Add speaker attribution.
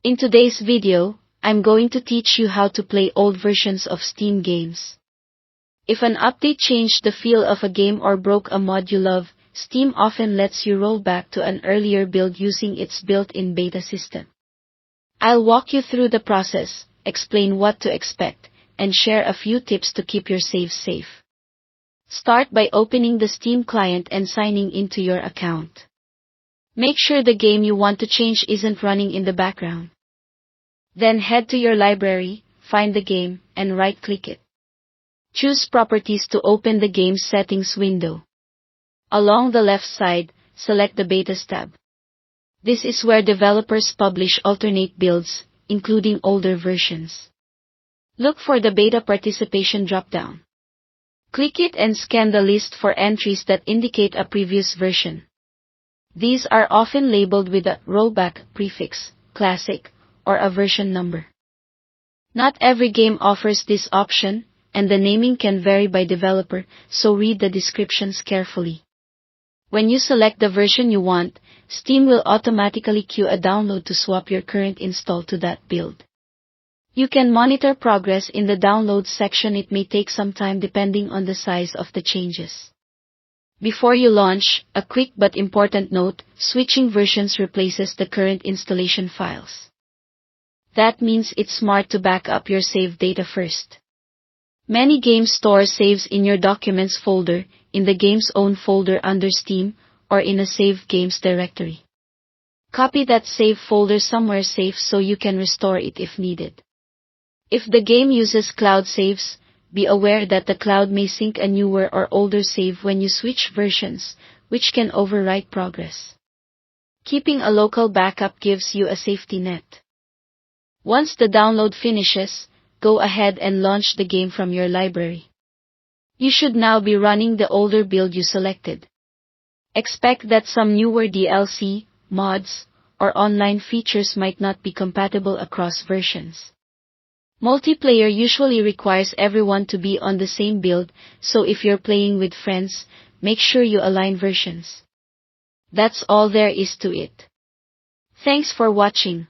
Speaker 1: In today's video, I'm going to teach you how to play old versions of Steam games. If an update changed the feel of a game or broke a mod you love, Steam often lets you roll back to an earlier build using its built-in beta system. I'll walk you through the process, explain what to expect, and share a few tips to keep your saves safe. Start by opening the Steam client and signing into your account. Make sure the game you want to change isn't running in the background. Then head to your library, find the game, and right-click it. Choose Properties to open the Game's Settings window. Along the left side, select the Betas tab. This is where developers publish alternate builds, including older versions. Look for the Beta Participation drop-down. Click it and scan the list for entries that indicate a previous version. These are often labeled with a rollback prefix, classic, or a version number. Not every game offers this option, and the naming can vary by developer, so read the descriptions carefully. When you select the version you want, Steam will automatically queue a download to swap your current install to that build. You can monitor progress in the downloads section. It may take some time depending on the size of the changes. Before you launch, a quick but important note: switching versions replaces the current installation files. That means it's smart to back up your save data first. Many games store saves in your Documents folder, in the game's own folder under Steam, or in a Saved Games directory. Copy that save folder somewhere safe so you can restore it if needed. If the game uses cloud saves, be aware that the cloud may sync a newer or older save when you switch versions, which can overwrite progress. Keeping a local backup gives you a safety net. Once the download finishes, go ahead and launch the game from your library. You should now be running the older build you selected. Expect that some newer DLC, mods, or online features might not be compatible across versions. Multiplayer usually requires everyone to be on the same build, so if you're playing with friends, make sure you align versions. That's all there is to it. Thanks for watching.